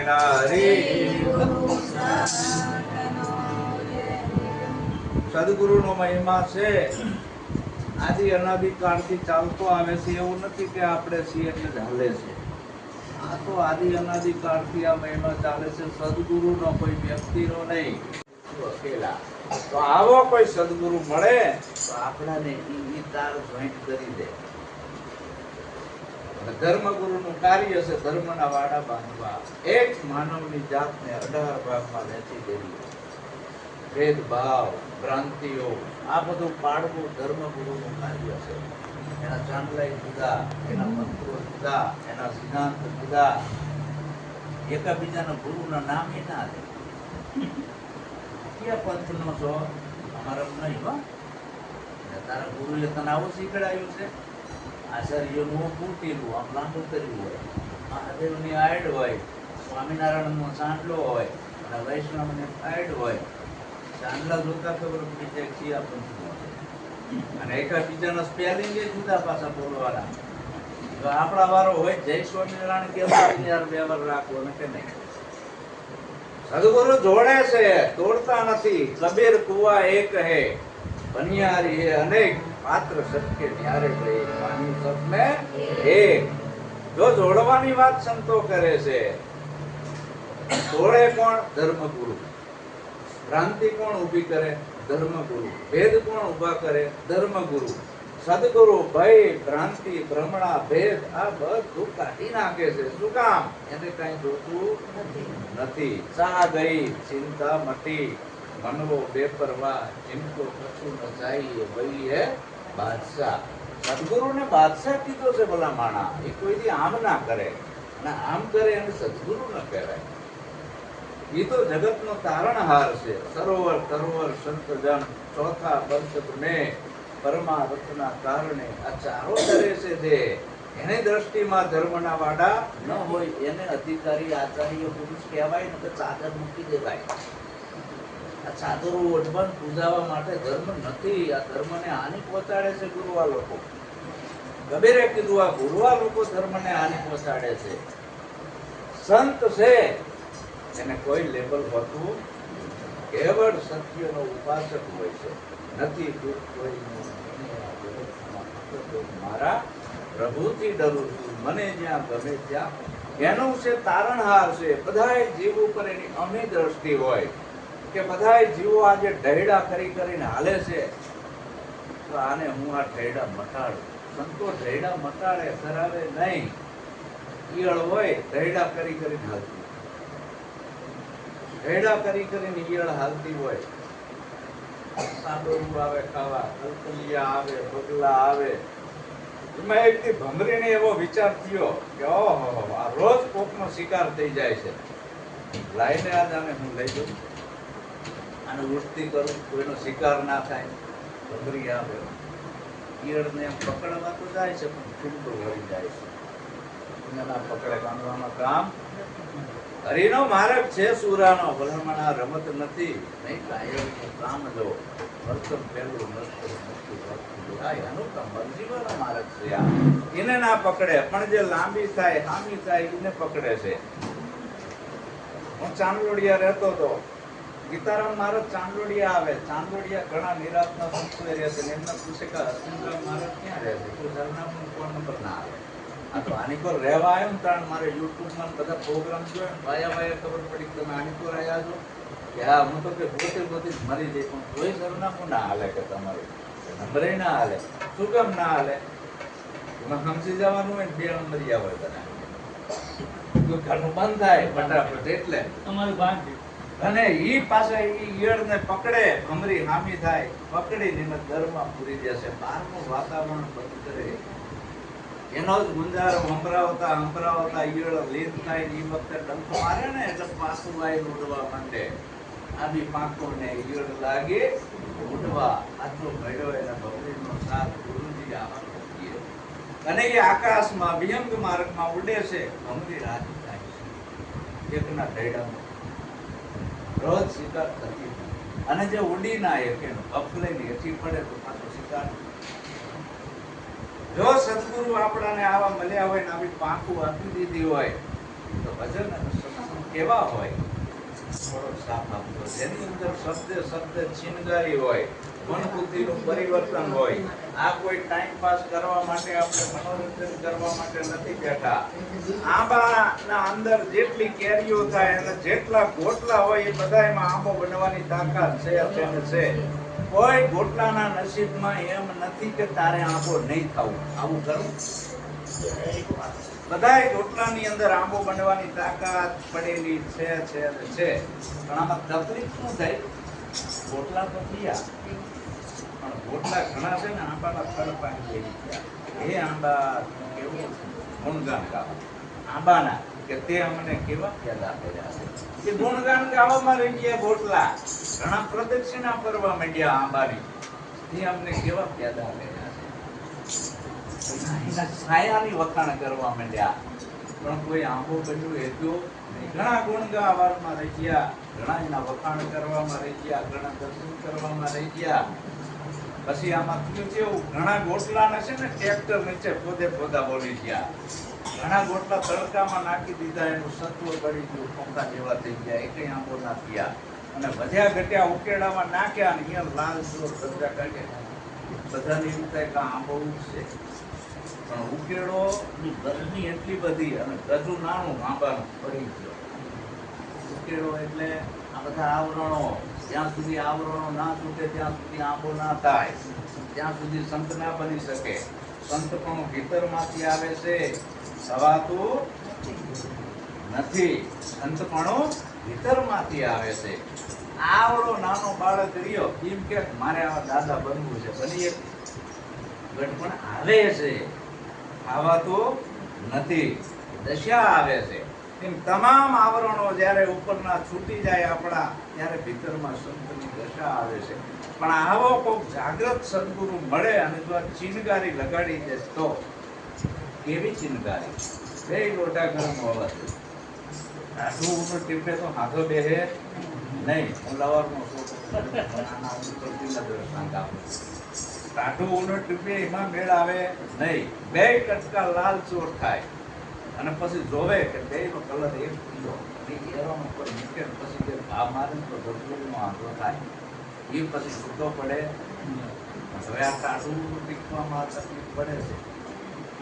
સ્વામિનારાયણ હરિ. સદગુરુ નો મહિમા છે, આદિ અનાદિ કાળથી ચાલતો આવે છે. એવું નથી કે આપણે છીએ એટલે જ હાલે છે. આ તો આદિ અનાદિ કાળથી આ મહિમા ચાલે છે. સદગુરુ નો કોઈ વ્યક્તિનો નહીં, અકેલા. તો આવો કોઈ સદગુરુ મળે તો આપણાને ઈ તાર જોઈન્ટ કરી દે. ધર્મગુરુ નું કાર્ય છે ધર્મના વાડા બાંધવા, એક માનવની જાતને 18 ભાગમાં વહેંચી દેવી. ભેદભાવ, ભ્રાંતિઓ આ બધું પાડવું ધર્મગુરુ નું કાર્ય છે. એના ચાંદલાઈ જુદા, એના મંત્રો જુદા, એના સિદ્ધાંત જુદા. એકાબીજાના ગુરુના નામ એ ના દે. કયા પંથનો છો? અમારા નહીં હો. તારા ગુરુએ તને આવું શીખડાયું છે. આચાર્યનું પૂટેલું આમ લાંબુ કર્યું હોય, મહાદેવની આડ હોય, સ્વામિનારાયણનો ચાંદલો હોય અને વૈષ્ણવની આડ હોય. ચાંદલા જોતા ખબર પડી જાય કયા પંથનો છે. અને એકાબીજાના સ્પેલિંગ એ જુદા પાછા બોલવાના. તો આપણા વારો હોય જય સ્વામિનારાયણ કેવા યાર વ્યવહાર રાખવો ને કે નહીં. સદગુરુ જોડે છે, તોડતા નથી. કબીર કુવા એક હે, બનિયારી હે અનેક, માત્ર સત્ય ન્યારે ગઈ, માની સબ મેં એક. જો જોડવાની વાત સંતો કરે છે, જોડે કોણ? ધર્મગુરુ. ભ્રાંતિ કોણ ઊભી કરે? ધર્મગુરુ. ભેદ કોણ ઊભા કરે? ધર્મગુરુ. સદગુરુ ભય, ભ્રાંતિ, ભ્રમણા, ભેદ આ બધું કાઢી નાખે છે. શું કામ? એને કઈ જોતું નથી. ચા ગઈ, ચિંતા મટી, મનવો બેપરવા, જિनको કશું ન જાય વહી હે બાદશાહ. સદગુરુને બાદશાહ કીધો છે ભલા માણા. એ કોઈ દી આમ ના કરે, અને આમ કરે એને સદગુરુ ન કહેવાય. એ તો જગતનો તારણહાર છે. સરોવર તરોવર સંતજન, ચોથા બરસત મેં પરમાર્થના કારણે આ ચારો કરે છે. જે એની દ્રષ્ટિમાં ધર્મના વાડા ન હોય એને અધિકારી આચાર્ય પુરુષ કહેવાય ને તો ચાદર મૂકી દેવાય. આ ચાદરો ઓઢવાન પૂજાવા માટે ધર્મ નથી. આ ધર્મને હાનિ પહોંચાડે છે ગુરુવા લોકો. કબીરે કીધું આ ગુરુવા લોકો ધર્મને હાનિ પહોંચાડે છે. સંત છે એને કોઈ લેબલ હોતું, કેવળ સત્યનો ઉપાસક હોય છે. નથી દુઃખ કોઈનું, મારા પ્રભુથી ડરું છું, મને જ્યાં ગમે ત્યાં. એનું છે તારણહાર છે. બધાય જીવ ઉપર એની અમી દ્રષ્ટિ હોય કે બધાય જીવો આજે ઢૈડા કરી કરીને હાલે છે, તો આને હું આ ઢૈડા મટાડું. સંતો ઢૈડા મટાડે, કરાવે નહીં. ઈયળ હોય ઢૈડા કરી કરીને હાલતી, ઢૈડા કરી કરીને ઈયળ હાલતી હોય. સાબરું આવે ખાવા, કલકલિયા આવે, બગલા આવે. એમાં એક દી ભમરીને એવો વિચાર થયો કે ઓહો, આ રોજ કોકનો શિકાર થઈ જાય છે, લાઈને આજ આને હું લઈ જઉં, આને ઉડતી કરું, કોઈનો શિકાર ના થાય. ભમરી આવે, ઈયળને એમ પકડવા તો જાય છે પણ છૂટો વળી જાય છે. ના પકડે કાઢવામાં કામ. હરિનો માર્ગ છે સુરાનો, ભલામણ રમત નથી. નહીં કાયમ કામ જો વર્તન પહેલું મરજીવાનો માર્ગ છે. એને ના પકડે, પણ જે લાંબી થાય, હામી થાય એને પકડે છે. હું ચાંદલોડિયા રહેતો હતો. ગીતારામ મહારાજ ચાંદલોડિયા આવે. ચાંદલોડિયા ઘણા નિરાતના સંતો રહે છે. એમને પૂછે કે હસમુખરામ મહારાજ ક્યાં રહે છે? કોઈ સરનામું ફોન નંબર ના આવે. આ તો આની પર રહેવા આવ્યો ને કારણ મારે યુટ્યુબમાં બધા પ્રોગ્રામ જોયા, ભાયા ખબર પડી તમે આની પર આવ્યા છો કે હા. હું તો કે પોતે બધી મરી જઈ પણ કોઈ સરનામું ના હાલે કે તમારું નંબરે ના હાલે. શું કેમ ના હાલે? એમાં સમજી જવાનું હોય ને 2 નંબરિયા હોય તને ઘરનું બંધ થાય ફટાફટ. એટલે તમારું ભાગ. અને ઈ પાસે ઈ ઈયળને પકડે, ભમરી હામી થાય, પકડીને એને ઘરમાં પૂરી દેશે. બહારનું વાતાવરણ બંધ કરે. એનો જ ગુંજારો સંભળાવતા ઈયળ લીન થાય. એ વખતે ડંકો મારે ને એટલે પાછું વાયુ ઉડવા માંડે. આ બી પાંખો ને ઈયળ લાગે ઉડવા. આટલો ભર્યો એના ભમરીનો સાથ ગુરુજી આમાં મૂકીએ. અને એ આકાશમાં વિહંગ માર્ગમાં ઉડે છે. ભમરી રાજી થાય છે એકના ઢૈડામાં. રોજ શિકાર થતી અને જે ઉડી ના એક અફલેની હેઠી પડે તો પાછો શિકાર. જો સદગુરુ આપણાને આવા મળ્યા હોય ને આવી પાંખું આપી દીધી હોય તો ભજન અને સત્સંગ કેવા હોય? થોડો સાફ આપતો, જેની અંદર શબ્દ ચિનગારી હોય, મનબુદ્ધિનું પરિવર્તન હોય. આ કોઈ ટાઈમ પાસ કરવા માટે, આપણે મનોરંજન કરવા માટે નથી બેઠા. આંબાના અંદર જેટલી કેરીઓ થાય અને જેટલા ગોટલા હોય એ બધામાં આંબો બનવાની તાકાત છે. કોઈ ગોટલાના નસીબમાં એમ નથી કે તારે આંબો નહીં ખાવું. આવું કરું, બધાય ગોટલાની અંદર આંબો બનવાની તાકાત પડેલી છે. પણ આમાં તકલીફ શું થાય? ગોટલા તો થયા, પણ ગોટલા ઘણા છે ને, આંબાના થડ પાણી થઈ ગયા. એ આંબા કેવું ગુણગાન ગાવા આંબાના, કે તે અમને કેવા પેદા કર્યા છે. એ ગુણગાન ગાવામાં રહી ગયા ગોટલા. ઘણા પ્રદક્ષિણા કરવા માંડ્યા આંબાની, તે અમને કેવા પેદા કર્યા છે. એના છાયાની વખાણ કરવા માંડ્યા, પણ કોઈ આંબો બન્યું એટલું નહીં. ઘણા ગુણ ગાવામાં રહી ગયા, ઘણા એના વખાણ કરવામાં રહી ગયા, ઘણા દર્શન કરવામાં રહી ગયા. પછી આમાં થયું કેવું, ઘણા ગોટલાને છે ને ટ્રેક્ટર નીચે પોદા બોલી ગયા. ઘણા ગોટલા તડકામાં નાખી દીધા, એનું સત્વ બળી ગયું, પંખા જેવા થઈ ગયા, એ કઈ આંબો ના થયા. અને વધ્યા ઘટ્યા ઉકેડામાં નાખ્યા, અને અહીંયા લાલ સુર ધજા કાઢ્યા. બધાને એવું થાય કે આંબો છે, પણ ઉકેડો ની ગરમી એટલી બધી અને ગજુ નાનું આંબાનું પડી ગયો. ઉકેડો એટલે આ બધા આવરણો, જ્યાં સુધી આવરણો ના તૂટે ત્યાં સુધી આંબો ના થાય, ત્યાં સુધી સંત ના બની શકે. સંત પણ ભીતરમાંથી આવે છે, સવાતું નથી. સંત પણ ભીતરમાંથી આવે છે. આવડો નાનો બાળક રહ્યો, એમ કે મારે આવા દાદા બનવું છે, બની એક ગઢપણ આવે છે, આવા તો નથી, દશા આવે છે. એમ તમામ આવરણો જ્યારે ઉપરના છૂટી જાય આપણા, ત્યારે ભીતરમાં સંતની દશા આવે છે. પણ આવો કોઈક જાગ્રત સદગુરુ મળે અને જો આ ચિનગારી લગાડી દે તો કેવી ચિનગારી! બે લોટા ગરમ હોવા જોઈએ. આટલું ઉપર ટીપે તો હાથો બેહે નહીં. હું લવારનો ટાઢું ઉનો ટીપે એમાં મેળ આવે નહીં. બે કટકા લાલ ચોર થાય અને પછી જોવે કે બે નો કલર એક થયો, એરમ ઉપર મૂકે, પછી જે ભાવ મારે તો ગરબડનો આંધો થાય. એ પછી છૂટો પડે. હવે આ ટાઢું ટીકવામાં તકલીફ પડે છે.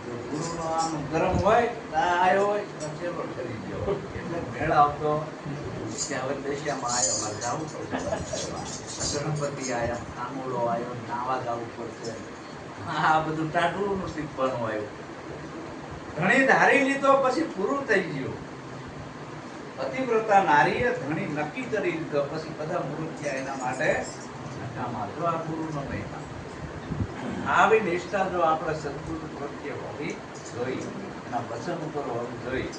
જો ગુરુનો આમ ગરમ હોય, આવ્યો હોય તો ચેલો કરી ગયો, એટલે મેળ આવતો. હવે દેશિયામાં આવ્યો, મારે જવું પડશે. ગણપતિ આવ્યા, કાનુડો આવ્યો, નાવા જવું પડશે. આ બધું ટાઢું શીખવાનું આવ્યું. ધણી ધારી લીધો પછી પૂરું થઈ ગયું. પતિવ્રતા નારીએ ધણી નક્કી કરી લીધો, પછી બધા મૃત્યા એના માટે નકામા. જો આ ગુરુનો મહિમા, આવી નિષ્ઠા જો આપણે સદગુરુ પ્રત્યે હોવી જોઈએ, એના વચન ઉપર હોવી જોઈએ,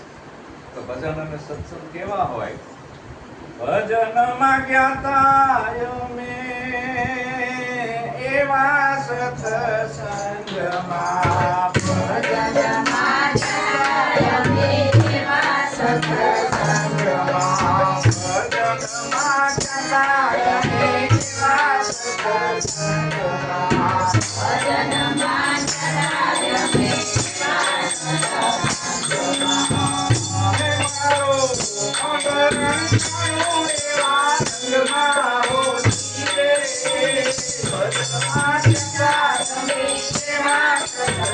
તો ભજન અને સત્સંગ કેવા હોય? ભજનમાં જ્ઞાતા અમે એવા સત્સંગમાં, ભજનમાં જ્ઞાતા અમે એવા સત્સંગમાં, ભજનમાં જ્ઞાતા અમે એવા સત્સંગમાં, ભજનમાં જ્ઞાતા અમે એવા સત્સંગમાં.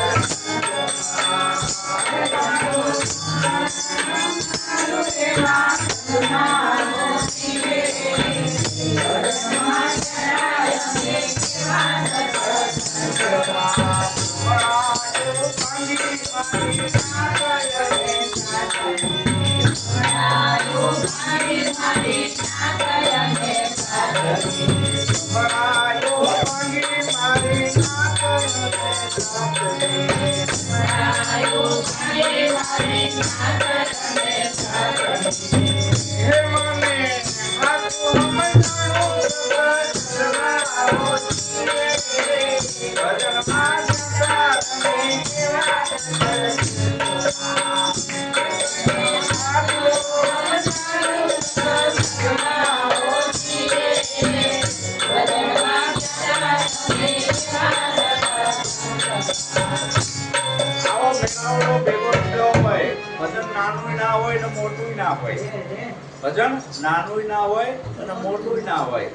નાનું ના હોય ને મોટું ના હોય. ભજન નાનું ના હોય અને મોટું ના હોય.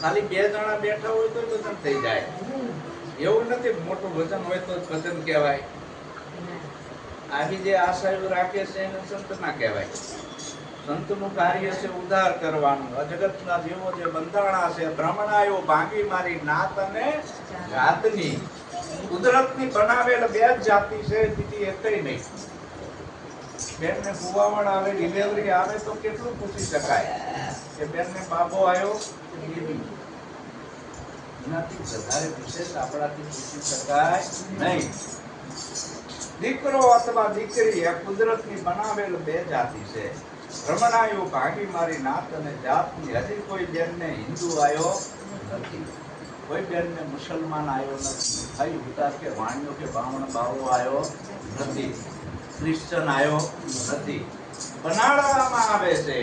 ખાલી બે જણા બેઠા હોય તો ભજન થઈ જાય. એવું નથી મોટું ભજન હોય તો ભજન કહેવાય. આવી જે આશા રાખે છે એને સંત ના કહેવાય. સંતનું કાર્ય છે ઉદ્ધાર કરવાનું. જગતના જીવો જે બંધાણા છે ભ્રમણાયો ભાંગી મારી નાત અને જાતની. કુદરતની બનાવેલ બે જ જાતિ છે, બીજી એકેય નહીં. બેનને કુવાવડ આવે, ડિલિવરી આવે તો કેટલું પૂછી શકાય કે બેનને બાબો આવ્યો કે બેબી? એનાથી વધારે વિશેષ આપણાથી પૂછી શકાય નહીં. દીકરો અથવા દીકરી એ કુદરતની બનાવેલ બે જાતિ છે. ભ્રમણાયો ભાગી મારી નાત અને જાતની. હજી કોઈ બેનને હિન્દુ આવ્યો નથી, કોઈ બેનને મુસલમાન આવ્યો નથી, ભાઈ ઉતાર કે વાણિયો કે બામણ બાવો આવ્યો નથી, ક્રિશ્ચન આવ્યો નથી. બનાડવામાં આવે છે.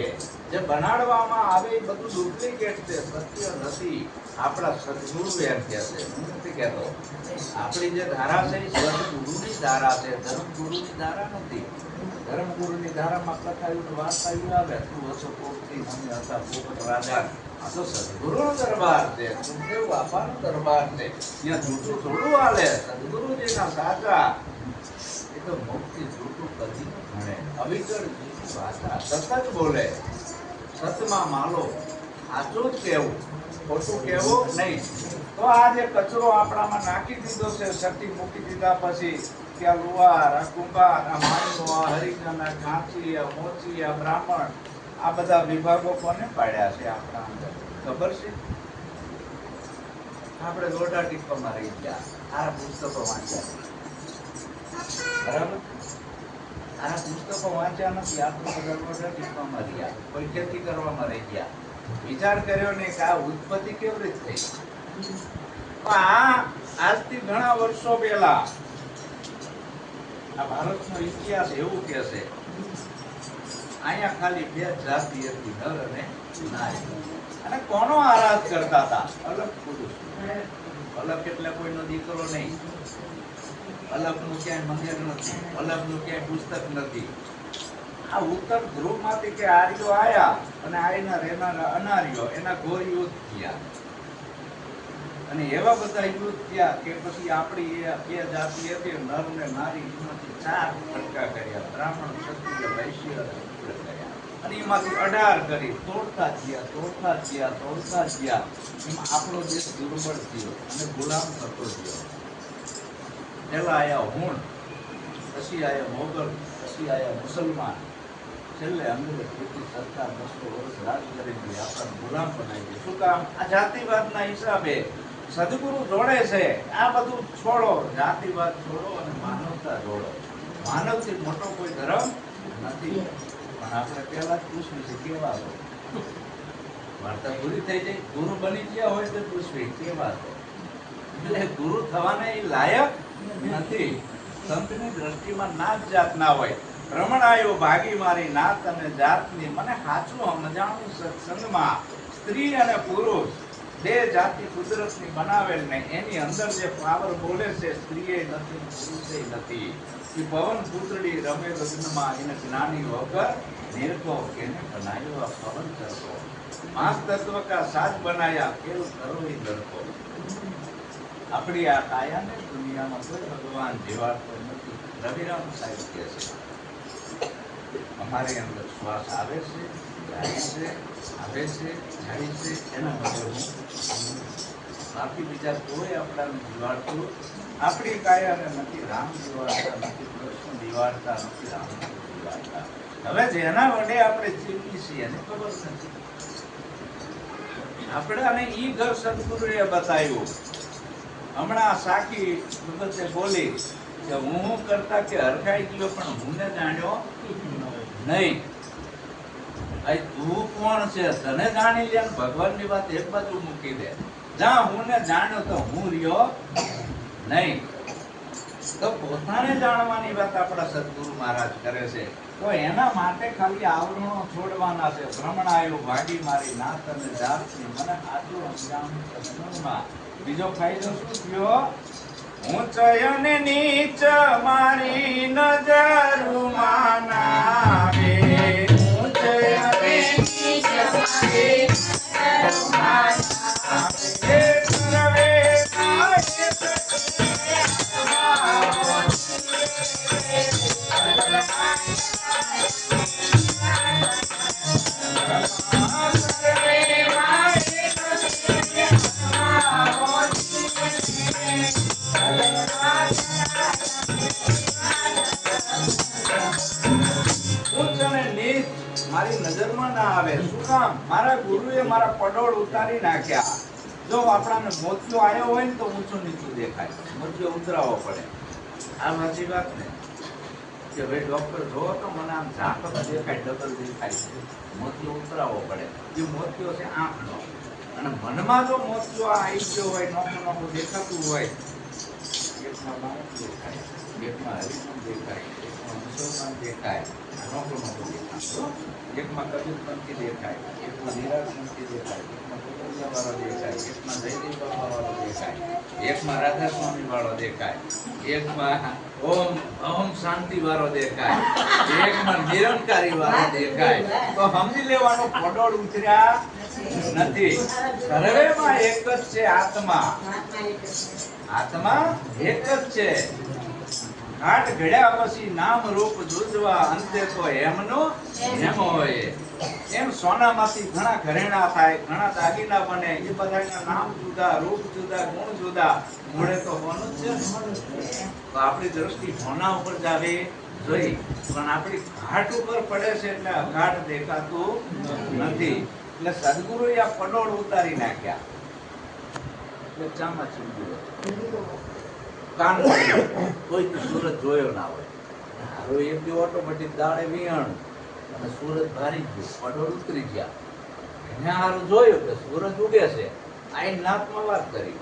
જે બનાડવામાં આવે એ બધું ડુપ્લિકેટ છે, સત્ય નથી. આપણા સદગુરુ એમ કહે છે, હું નથી કહેતો. આપણી જે ધારા છે એ સદગુરુની ધારા છે, ધર્મગુરુની ધારા નથી. ધર્મગુરુની ધારામાં કથાયું વાર્તાયું આવે. તું હસો પોપટી મને હતા પોપટ રાજા. આ તો સદગુરુનો દરબાર છે, સુખદેવ બાપાનો દરબાર છે. ત્યાં જૂઠું થોડું હાલે. સદગુરુજીના સાચા એ તો મુક્તિ જૂઠું કદી ન ભણે. અવિચળ જૂઠી ભાષા સતત બોલે. સતમાં માલો, સાચું જ કહેવું, ખોટું કહેવું નહીં. તો આ જે કચરો આપણામાં નાખી દીધો છે, સટી મૂકી દીધા પછી કે આ લુહાર, આ કુંભાર, આ માણસો, આ હરિજન, આ કાંચી, આ મોચી, આ બ્રાહ્મણ, આ બધા વિભાગો કોને પાડ્યા છે આપણા અંદર ખબર છે? આપણે લોઢા ટીપવામાં રહી ગયા. આ પુસ્તકો વાંચ્યા બરાબર? આ પુસ્તકો વાંચ્યા નથી. આપણે બધા લોઢા ટીપવામાં રહ્યા, કોઈ ખેતી કરવામાં રહી ગયા. વિચાર કર્યો ને કે આ ઉત્પત્તિ કેવી રીતે થઈ? આ આજથી ઘણા વર્ષો પહેલા આ ભારતનો ઇતિહાસ એવું કે છે અહીંયા ખાલી બે જાતિ હતી, નર અને નારી. અને કોનો આરાધ કરતા હતા? અલગ પુરુષ. અલગ એટલે કોઈનો દીકરો નહીં. અલગનું ક્યાંય મંદિર નથી, અલગનું ક્યાંય પુસ્તક નથી. આ ઉત્તર ધ્રુવમાંથી કે આર્યો આયા અને આયના રહેનારા અનાર્યો, એના ઘોર યુદ્ધ થયા. અને એવા બધા યુદ્ધ થયા કે પછી આપણી બે જાતિ હતી, નર ને નારી, એમાંથી 4 ફટકા કર્યા. બ્રાહ્મણ, ક્ષત્રિય, વૈશ્ય અને શૂદ્ર કર્યા. અને એમાંથી 18 કરી. તોડતા ગયા. એમાં આપણો દેશ દુર્બળ થયો અને ગુલામ થતો ગયો. પહેલા આયા હુણ, પછી આયા મોગલ, પછી આયા મુસલમાન, છેલ્લે અંગ્રેજ બ્રિટિશ સરકાર 200 વર્ષ રાજ કરી ગઈ, આપણને ગુલામ બનાવી ગઈ. શું કામ? આ જાતિવાદના હિસાબે. સદગુરુ જોડે છે આ બધું છોડો, જાતિવાદ છોડો અને માનવતા જોડો. માનવથી મોટો કોઈ ધર્મ નથી. પણ આપણે પહેલા જ પૂછવું છે કેવા છો? વાર્તા પૂરી થઈ જાય. ગુરુ બની ગયા હોય તો પૂછવી કેવા છો. એટલે ગુરુ થવાને એ લાયક નથી. સંતની દ્રષ્ટિમાં નાત જાત ના હોય. ભ્રમણાયો ભાગી મારી નાત અને જાતની. મને સાચું સમજાણું સત્સંગમાં સ્ત્રી અને પુરુષ બે જાતિ કુદરતની બનાવેલ ને એની અંદર જે પાવર બોલે છે સ્ત્રીએ નથી, પુરુષે નથી. એ પવન પુતળી રમે લગ્નમાં એને જ્ઞાની વગર નિરખો કેને બનાવ્યો આ પવન ચરખો. માસ તત્વ કા સાજ બનાયા કેવું કરો એ લડકો. આપણી આ કાયાને દુનિયામાં કોઈ ભગવાન જીવાડતો નથી. રવિરામ સાહેબ કહે છે અમારી અંદર શ્વાસ આવે છે, જાય છે, આવે છે, જાય છે, એના માટે હું બાકી બીજા કોઈ આપણાને જીવાડતું આપણી કાયાને નથી. રામ જીવાડતા નથી, કૃષ્ણ જીવાડતા નથી, રામ જીવાડતા. હવે જેના વડે આપણે જીવીએ છીએ એને ખબર નથી. આપણે ઈ ઘર સદગુરુએ બતાવ્યું. હમણાં સાકી વખતે બોલી કે હું કરતા કે હરખાઈ ગયો પણ હું ને જાણ્યો નહીં. તું કોણ છે તને જાણી લે. ભગવાનની વાત એક બાજુ મૂકી દે. જા હું ને જાણ્યો તો હું રહ્યો નહીં. તો પોતાને જાણવાની વાત આપણા સદગુરુ મહારાજ કરે છે. તો એના માટે ખાલી આવરણો છોડવાના છે. ભ્રમણાયો ભાગી મારી નાત અને જાતની. મને આટલું સમજાવવાનું સત્સંગમાં. બીજો ફાયદો શું થયો? ઊંચ અને નીચ મારી નજર માના નજરમાં ના આવે. શું કામ? મારા ગુરુએ મારા પડોળ ઉતારી નાખ્યા. જો આપણાને મોતિયો આવ્યો હોય ને તો ઊંચું નીચું દેખાય, મોતિયો ઉતરાવવો પડે. આ સાચી વાત ને કે ભાઈ ડોક્ટર જોવો તો મને આમ ઝાંખો દેખાય, ડબલ દેખાય, મોતિયો ઉતરાવવો પડે. એ મોતિયો છે આંખનો. અને મનમાં જો મોતિયો આવી ગયો હોય, નોખું નોખું દેખાતું હોય, એકમાં માણસ દેખાય, એકમાં હરિનામ દેખાય, એકમાં મુસલમાન દેખાય, નોખું નોખું દેખાતું, એકમાં કબીરપંથી દેખાય, એકમાં નિરાશપંથી દેખાય, એકમાં કુટુંબિયા વાળો દેખાય, એકમાં જયદેવ બાબા વાળો દેખાય, એકમાં રાધા સ્વામી વાળો દેખાય, એકમાં ઓમ શાંતિ વાળો દેખાય, એકમાં નિરંકારી વાળો દેખાય. તો સમજી લેવાનો પડોળ ઉતર્યા નથી. સર્વેમાં એક જ છે આત્મા. આત્મા એક જ છે. ઘાટ ઘડ્યા પછી નામ રૂપ જુજવા, અંતે તો એમનો એમ હોય. એમ સોનામાંથી ઘણા ઘરેણા થાય, ઘણા દાગીના બને. એ બધાના નામ જુદા, રૂપ જુદા, ગુણ જુદા, મૂળે તો હોનું જ છે. તો આપણી દ્રષ્ટિ હોના ઉપર જ આવે જોઈ, પણ આપણી ઘાટ ઉપર પડે છે એટલે અઘાટ દેખાતું નથી. એટલે સદગુરુએ આ પડોળ ઉતારી નાખ્યા. એટલે ચામાં ચૂંટ્યું કાન કોઈ સુરત જોયો ના હોય. હવે એક દી ઓટોમેટિક દાડે વિયાણું અને સુરત ભારી ગયું, પડોળ ઉતરી ગયા. એને હારું જોયું કે સુરત ઉગે છે. આઈ નાકમાં વાત કરી,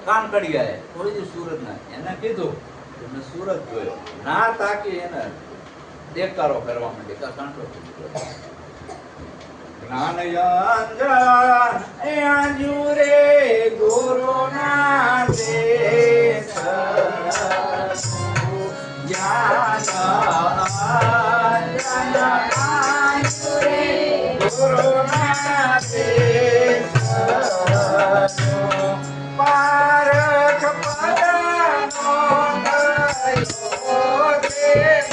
કાન કડિયાએ કોઈ દી સુરત ના. એને કીધું કે મેં સુરત જોયો. ના તાકી એને દેકારો કરવા માંડી, કાંટો જ્ઞાનયંજન એ આજુરે ગુરુના દેશ જ્ઞાન અંજન આજુરે ગુરુના દેશ પારખ પદનો ગયો દેશ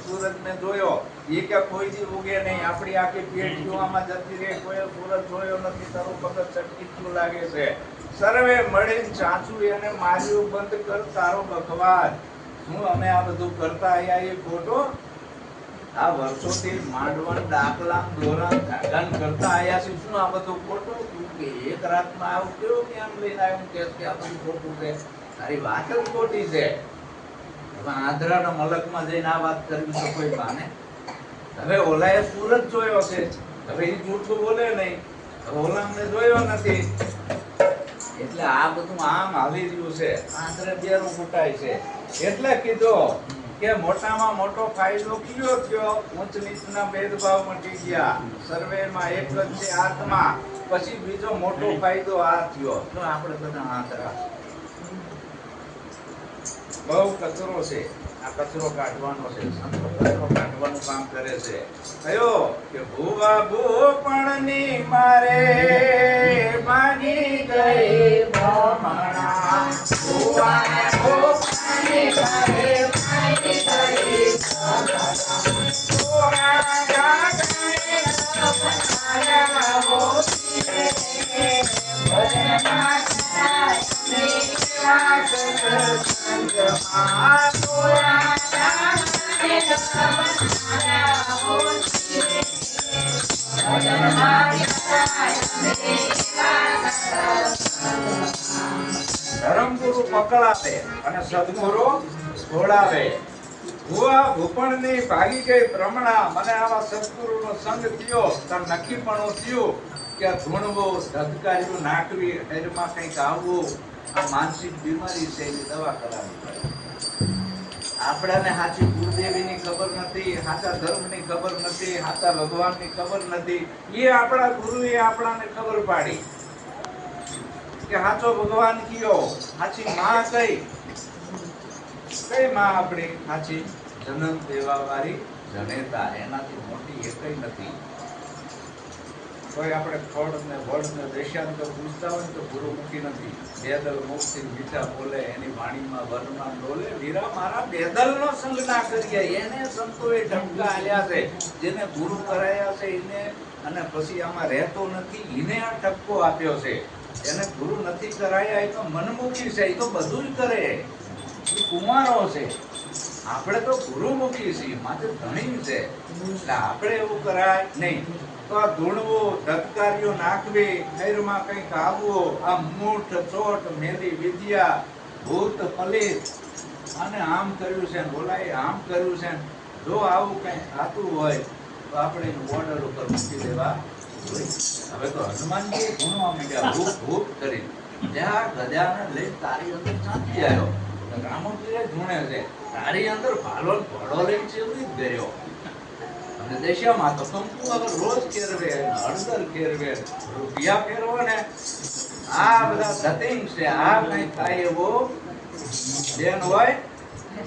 સુરત ને જોયો. એ કે કોઈ દી ઉગે નહીં. આપણી આખી પેઢીઓ આમાં જતી રહે. કોઈ સુરત જોયો નથી. તારું પગત ચટકી લાગે છે. સર્વે મળીને ચાચું એને માર્યું, બંધ કર તારો બકવાસ. શું અમે આ બધું કરતા આયા એ ખોટો? આ વર્ષોથી માંડવણ દાખલા ધોરણ ગાગન કરતા આયા છે. શું આ બધું ખોટું? કે એક રાતમાં આવું કેવું કેમ લઈને આવ્યું કે આ બધું ખોટું છે? તારી વાત જ ખોટી છે. આંધ્રાના મલકમાં જઈને આ વાત કરવી તો કોઈ માને? હવે ઓલાએ સુરત જોયો છે, હવે એ જૂઠું બોલે નહીં. ઓલાને જોયો નથી. એટલે આ બધું આમ હાલી રહ્યું છે. આંધ્રે બેરું ફૂટાય છે. એટલે કીધું કે મોટામાં મોટો ફાયદો કયો થયો? ઊંચ નીચના ભેદભાવ મટી ગયા. સર્વેમાં એક જ છે આત્મા. પછી બીજો મોટો ફાયદો આ થયો. તો આપણે બધા આંધ્રા બહુ કચરો છે. આ કચરો કાઢવાનો છે. સંતો કચરો કાઢવાનું કામ કરે છે. કયો કે ભૂવા ભૂપણની મારે માગી ગઈ ભમણા. ભૂવાને ભૂપણની મારે માગી ગઈ ભમણા. ભૂવા જાગણે સપનાયા હોતી ભજનમાં ધર્મગુરુ પકડાવે અને સદગુરુ છોડાવે. ભુવા ભૂપણની ભાગી ગઈ ભ્રમણા, મને આવા સદગુરુનો સંગ થયો તાર નક્કી પણ થયું કે આ ધૂણવું ધધકાર્યું નાખવી હેરમાં કંઈક આવવું આ માનસિક બીમારી છે એની દવા કરાવવી પડે. આપણાને સાચી ગુરુદેવીની ખબર નથી, સાચા ધર્મની ખબર નથી, સાચા ભગવાનની ખબર નથી. એ આપણા ગુરુએ આપણાને ખબર પાડી કે સાચો ભગવાન કયો, સાચી માં કઈ માં આપણી સાચી જન્મ દેવા વાળી જનેતા, એનાથી મોટી એકઈ નથી. કોઈ આપણે ખોડ ને વડ ને દેશાંતર પૂછતા હોય તો ગુરુમુખી નથી. બેદલ મુક્તિ મીઠા બોલે એની વાણીમાં વર્ણમાં ડોલે, વીરા મારા બેદલનો સંગ ના કરીએ. એને સંતોએ ઢમકા આલ્યા છે, જેને ગુરુ કરાયા છે એને, અને પછી આમાં રહેતો નથી એને આ ઠપકો આપ્યો છે. એને ગુરુ નથી કરાયા એ તો મનમુખી છે, એ તો બધું જ કરે, એ કુમારો છે. આપણે તો ગુરુમુખી છીએ, માત્ર ધણી છે, એટલે આપણે એવું કરાય નહીં. તો આ ધૂણવું ધતકાર્યો નાખવી નૈરમાં કંઈક આવવું, આ મૂઠ ચોટ મેલી વિદ્યા ભૂત પલિત અને આમ કર્યું છે બોલાય આમ કર્યું છે. જો આવું કંઈ થતું હોય તો આપણે બોર્ડર ઉપર મૂકી દેવા જોઈએ. હવે તો હનુમાનજી ગુણવા માંડ્યા, ભૂપ ભૂપ કરી ત્યાં ગજાને લઈ તારી અંદર ચાંદી આવ્યો. રામોજીએ ધૂણે છે તારી અંદર ભાલો ઘોડો લઈને ચેવડી જ ગયો. અને દેશામાં તો કંકુ અગર રોજ કેરવે, હળદર કેરવે, રૂપિયા કેરવો ને, આ બધા ધતિંગ છે. આ કઈ થાય એવો બેન હોય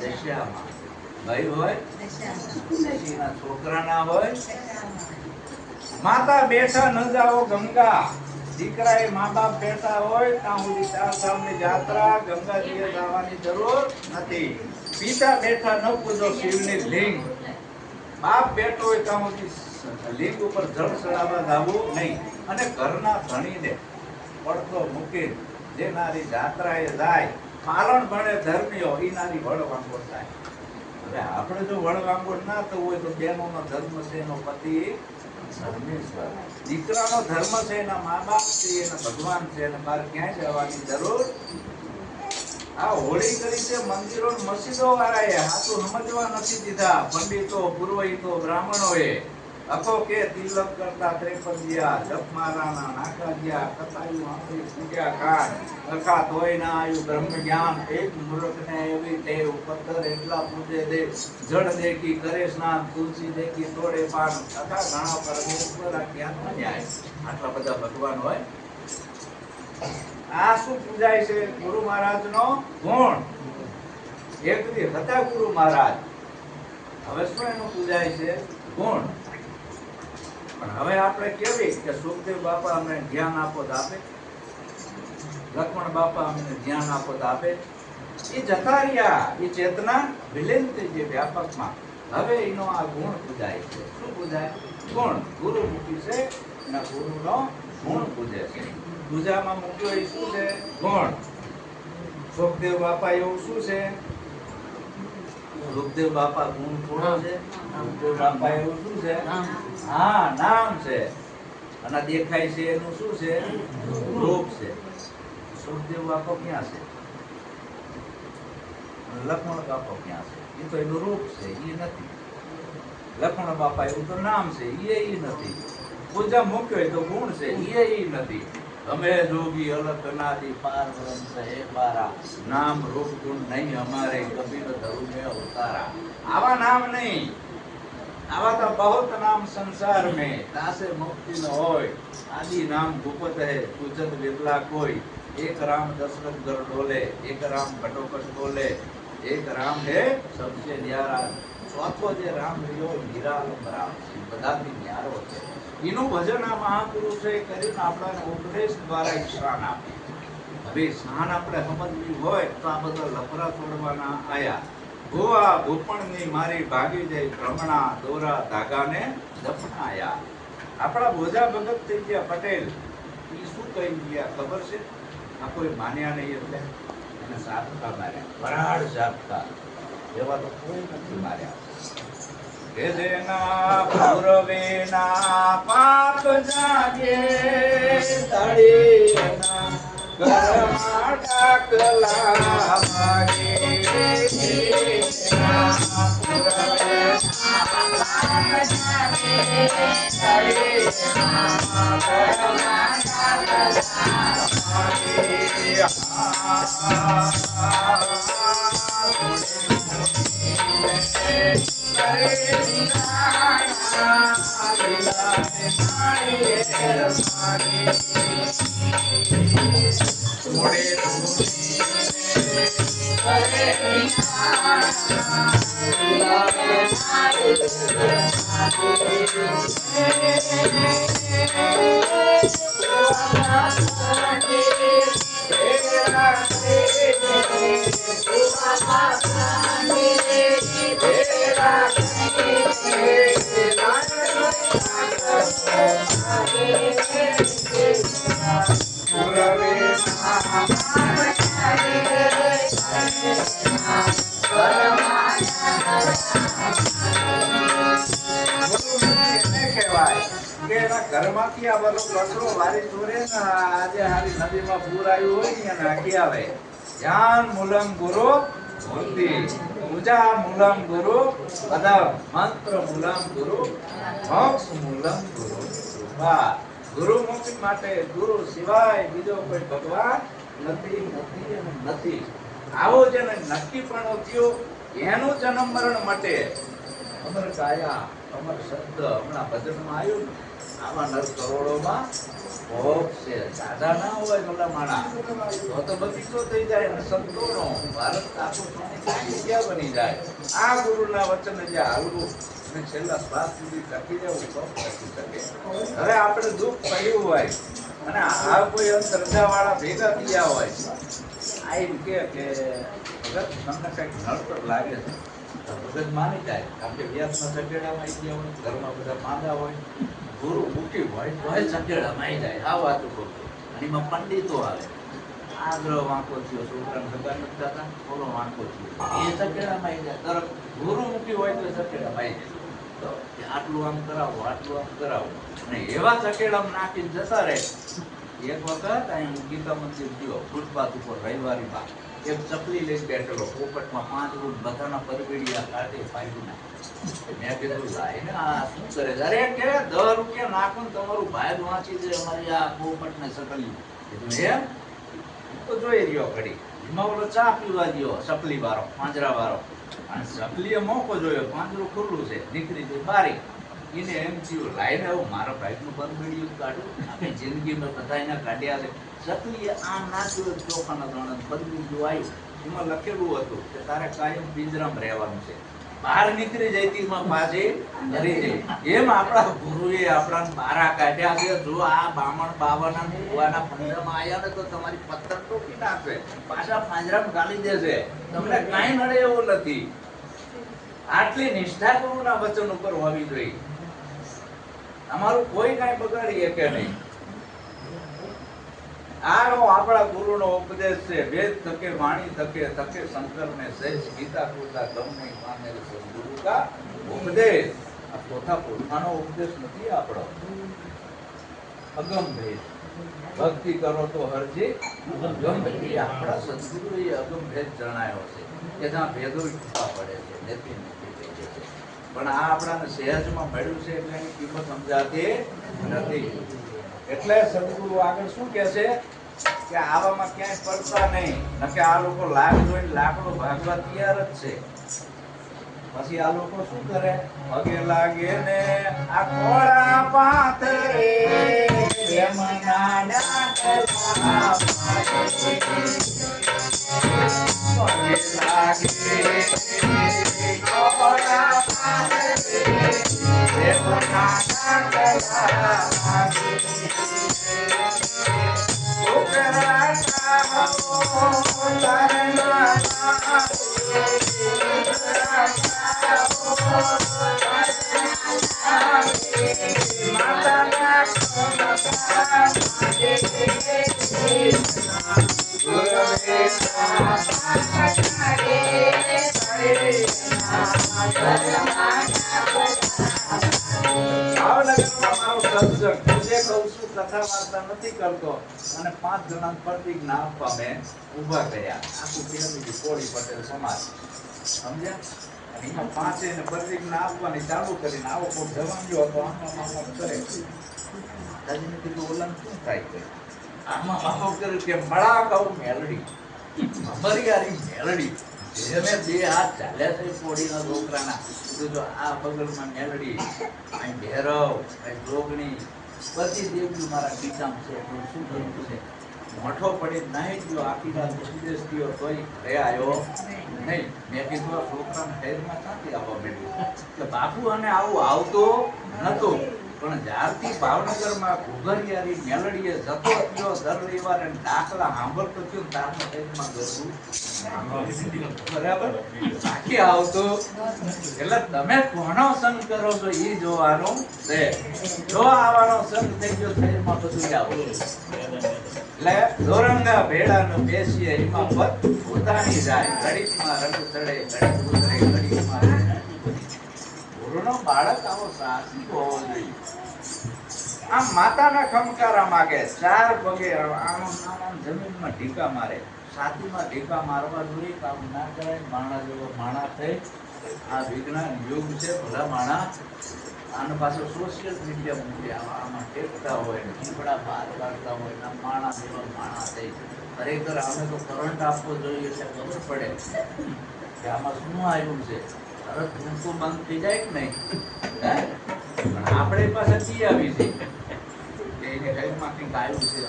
દેશામાં, ભાઈ હોય દેશીના છોકરા ના હોય. માતા બેઠા ન જાઓ ગંગા, દીકરા એ મા બાપ બેઠા હોય ત્યાં સુધી 4 ધામની યાત્રા ગંગાજીએ જવાની જરૂર નથી. પિતા બેઠા ન પૂજો શિવની લિંગ, બાપ બેઠો હોય ત્યાં સુધી લિંગ ઉપર જળ ચડાવવા જવું નહીં. અને ઘરના ધણીને પડતો મૂકી જે નારી જાત્રાએ જાય, પાલણ ભણે ધર્મીઓ એ નારી વળવાંગો થાય. હવે આપણે જો વળવાંગો ના થવું હોય તો બેનોનો ધર્મ છે એનો પતિ ધર્મેશ્વર, દીકરાનો ધર્મ છે એના મા બાપ છે, એના ભગવાન છે, એને બહાર ક્યાંય જવાની જરૂર. આ હોળી કરી છે મંદિરો મસ્જિદો વાળાએ હાથું સમજવા નથી દીધા. પંડિતો પુરોહિતો બ્રાહ્મણોએ અખો કે તિલક કરતા 53 જપ મારાના નાખા ગયા, કથાયું આપણી પૂજા કાન અખા તોય ના આયુ બ્રહ્મ જ્ઞાન. એક મૂર્ખને એવી ટેવ, પથ્થર એટલા પૂજે દે, જળ દેખી કરે સ્નાન, તુલસી દેખી તોડે પાન, અખા ઘણા પરમેશ્વર આ ક્યાં ન્યાય. આટલા બધા ભગવાન હોય. આ શું પૂજાય છે? ગુરુ મહારાજનો ગુણ. એક દી હતા ગુરુ મહારાજ, હવે શું એનું પૂજાય છે? ગુણ. પણ હવે આપણે કેવી કે સુખદેવ બાપા અમને જ્ઞાન આપો તો આપે, લક્ષ્મણ બાપા અમને જ્ઞાન આપો તો આપે. એ જતા રહ્યા, એ ચેતના વિલીન થઈ ગઈ વ્યાપકમાં. હવે એનો આ ગુણ પૂજાય છે. શું પૂજાય? ગુણ. ગુરુ મૂકી છે એના ગુરુનો ગુણ પૂજે છે. પૂજામાં મૂક્યો એ શું છે? ગુણ. સુખદેવ બાપા એવું શું છે? સુખદેવ બાપા ગુણ થોડો છે. સુખદેવ બાપા એવું શું છે? હા, નામ છે. અને દેખાય છે એનું શું છે? રૂપ છે. સુખદેવ બાપા ક્યાં છે? લક્ષ્મણ બાપા ક્યાં છે? એ તો એનું રૂપ છે, એ નથી. લક્ષ્મણ બાપા એવું તો નામ છે, એ નથી. પૂજા મૂક્યો એ તો ગુણ છે, એ નથી. અમે જોગી અલગ અનાદિ પાર બ્રહ્મ છે હે બારા, નામ રૂપ ગુણ નહીં અમારે, કબીર ધરુમે અવતારા. આવા નામ નહીં. આવા તો બહુત નામ સંસાર में, तासे मुक्ति न होय. आदि नाम भूपत है पूजत विरला कोई. एक राम दशरथ घर डोले, एक राम घटोकट बोले, एक राम है सबसे न्यारा. ચોથો જે રામ રહ્યો નિરાલંબ રામ, બધાથી ન્યારો છે. એનું ભજન આ મહાપુરુષે કરીને આપણાને ઉપદેશ દ્વારા શાન આપી. હવે શાન આપણે સમજવી હોય તો આ બધા લફરા તોડવાના આયા. ભુવા ભૂપણની મારી ભાગી જાય ભ્રમણા, દોરા ધાગાને દફનાયા. આપણા બોજા ભગત થઈ ગયા પટેલ, એ શું કહી ગયા ખબર છે? આ કોઈ માન્યા નહીં એટલે એને સાપકા માર્યા, વરાળ સાપકા. એવા તો કોઈ નથી માર્યા. કે જેના પૂર્વેના પાપ જાગે, તળેના ઘરમાં ડાકલા વાગે. ઘરમાંથી આ બધો કચરો વારી ચોરે ને આજે હારી નદીમાં પૂર આવ્યું હોય ને એને નાખી આવે. જ્ઞાન મૂલમ ગુરુ મૂર્તિ, પૂજા મૂલમ ગુરુ, બધા મંત્ર મૂલમ ગુરુ, મોક્ષ મૂલમ ગુરુ. વાહ! ગુરુ મોક્ષ માટે ગુરુ સિવાય બીજો કોઈ ભગવાન નથી નથી અને નથી. આવો જેને નક્કીપણો થયો એનું જન્મ મરણ માટે અમર કાયા અમર શબ્દ હમણાં ભજનમાં આવ્યું ને, આવા નર કરોડોમાં ભોગ છે. સાદા ના હોય ગલા માણા તો બગીચો થઈ જાય ને સંતોનો ભારત આખું જગ્યા બની જાય. આ ગુરુના વચન જે હાલવું અને છેલ્લા શ્વાસ સુધી ટકી રહેવું તો ટકી શકે. હવે આપણે દુઃખ પડ્યું હોય અને આ કોઈ અંધશ્રદ્ધા વાળા ભેગા થયા હોય, આ એમ કે ભગત તમને કંઈક નડતર લાગે છે તો ભગત માની જાય. આપણે વ્યાસના સગેડામાં આવી ગયા હોય, ઘરમાં બધા માંદા હોય, ગુરુ મૂકી હોય તો સગેડામાં આવી જાય. આ વાતું કહું છું. અને એમાં પંડિતો આવે, આ ગ્રહ વાંકો થયો, છોકરાને સગા નથી થતા, ઓલો વાંકો થયો, એ સગેડામાં આવી જાય. તરત ગુરુ મૂકી હોય તો સગેડામાં આવી જાય. તો આટલું આમ કરાવો, આટલું આમ કરાવો, અને એવા સગેડામાં નાખીને જતા રહે. એક વખત અહીં ગીતા મંદિર ગયો, ફૂટપાથ ઉપર રવિવારીમાં એક ચપલી લઈને બેઠેલો, પોપટમાં 5 રૂપ બધાના પરબેડિયા કાઢે ફાયદો ના. મેં કીધું લાઈને આ શું કરે? અરે કે 10 રૂપિયા નાખો ને તમારું ભાઈ વાંચી જાય અમારી આ પોપટને સકલી. કીધું એમ? તો જોઈ રહ્યો ઘડી. એમાં ઓલો ચા પીવા ગયો, ચપલી વાળો, પાંજરા વાળો, અને ચપલીએ મોકો જોયો, પાંજરું ખુલ્લું છે, નીકળી ગઈ બારી. એને એમ થયું લાઈને આવું મારા ભાઈનું પરબેડિયું કાઢું, આપણે જિંદગીમાં બધા એના કાઢ્યા છે. ચકલીએ આમ નાખ્યું ચોખાના દાણા, પરબેડિયું આવ્યું, એમાં લખેલું હતું કે તારે કાયમ પિંજરામાં રહેવાનું છે, બહાર નીકળી જઈતી પાછી ઘરે જઈ. એમ આપણા ગુરુએ આપણા બારા કાઢ્યા છે. જો આ બામણ બાવાના ભુવાના પંજરામાં આવ્યા ને તો તમારી પથ્થર ટોકી નાખશે, પાછા પાંજરામાં ગાલી દેશે, તમને કાંઈ નડે એવું નથી. આટલી નિષ્ઠા ગુરુના વચન ઉપર હોવી જોઈએ. અમારું કોઈ કાંઈ બગાડી શકે નહીં. આનો આપણા ગુરુનો ઉપદેશ છે. વેદ થકે વાણી થકે થકે શંકરને સહેજ ગીતા કુરતા ગમ નહીં માને સદગુરુ કા ઉપદેશ. આ પોતા પોતાનો ઉપદેશ નથી આપણો. અગમ ભેદ ભક્તિ કરો તો હરજી અગમ ભેદ. આપણા સદગુરુએ અગમ ભેદ જણાયો છે કે જ્યાં ભેદો છૂટા પડે છે, નથી નથી છે. પણ આ આપણાને સહેજમાં મળ્યું છે એટલે એની કિંમત સમજાતી નથી. એટલે સદગુરુ આગળ શું કહે છે કે આવામાં ક્યાંય પડતા નહીં, નકે આ લોકો લાગ જોઈને લાકડો ભાગવા તૈયાર જ છે. પછી આ લોકો શું કરે? પગે લાગે ને આ કોળા પાથરે યમના ડાકલા પગે લાગે કોળા પાથરે યમના ડાકલા કથા વાર્તા નથી કરતો અને 5 જણા પ્રતિજ્ઞા આપવા મેં ઊભા કર્યા. આખું ફેમિલી કોળી પટેલ સમાજ, સમજ્યા? એમાં પાંચે ને પ્રતિજ્ઞા આપવાની ચાલુ કરીને આવો કોઈ જવાન જો હતો આમાં કરે દાદાજીને કીધું ઓલાને શું થાય છે આમાં આવો કર્યું કે મળા કહું મેલડી અમારી હારી મેલડી જેને બે હાથ ચાલ્યા છે પોડીના છોકરાના કીધું જો આ બગલમાં મેલડી અહીં ભેરવ અહીં જોગણી બધી દેવડી મારા ગીતામાં છે પણ શું કરવું છે મોઠો પડી નહીં ગયો આખી રાત વિદેશ ગયો તોય ઘરે આવ્યો નહીં મેં કીધું આ છોકરાને શહેરમાં ક્યાંથી આવવા માંડ્યું કે બાપુ અને આવું આવતો નતો પણ જ્યારથી ભાવનગરમાં ઘુઘરિયારી મેલડીએ જતો થયો દર રવિવારે દાખલા સાંભળતો થયો ને તારના શહેરમાં ગયું બરાબર બાકી આવતો એટલે તમે કોનો સંગ કરો છો એ જોવાનું છે જો આવાનો સંગ થઈ ગયો શહેરમાં બધું આવો એટલે દોરંગા ભેડાનું બેસીએ એમાં પદ પોતાની જાય ઘડીકમાં રંગ ચડે ઘડીક ઉતરે ઘડીકમાં ગુરુનો બાળક આવો સાહસિક હોવો જોઈએ આમ માતાના ખમકારા માગે ચાર પગે આમ જમીનમાં ઢીકા મારે છાતીમાં ઢીકા મારવા જોઈએ કામ ના કરાય માણા જેવો માણા થઈ આ વિજ્ઞાન યુગ છે ભલા માણા આનો પાછો સોશિયલ મીડિયા મૂકે આમાં ટેકતા હોય ને ચીપડા બહાર કાઢતા હોય ને માણા જેવા માણા થઈ ખરેખર અમે તો કરંટ આપવો જોઈએ એટલે ખબર પડે કે આમાં શું આવ્યું છે તરત ઊંચું બંધ થઈ જાય કે નહીં હે પણ આપણે પાસે કી આવી છે એને કઈમાં કંઈક આવ્યું છે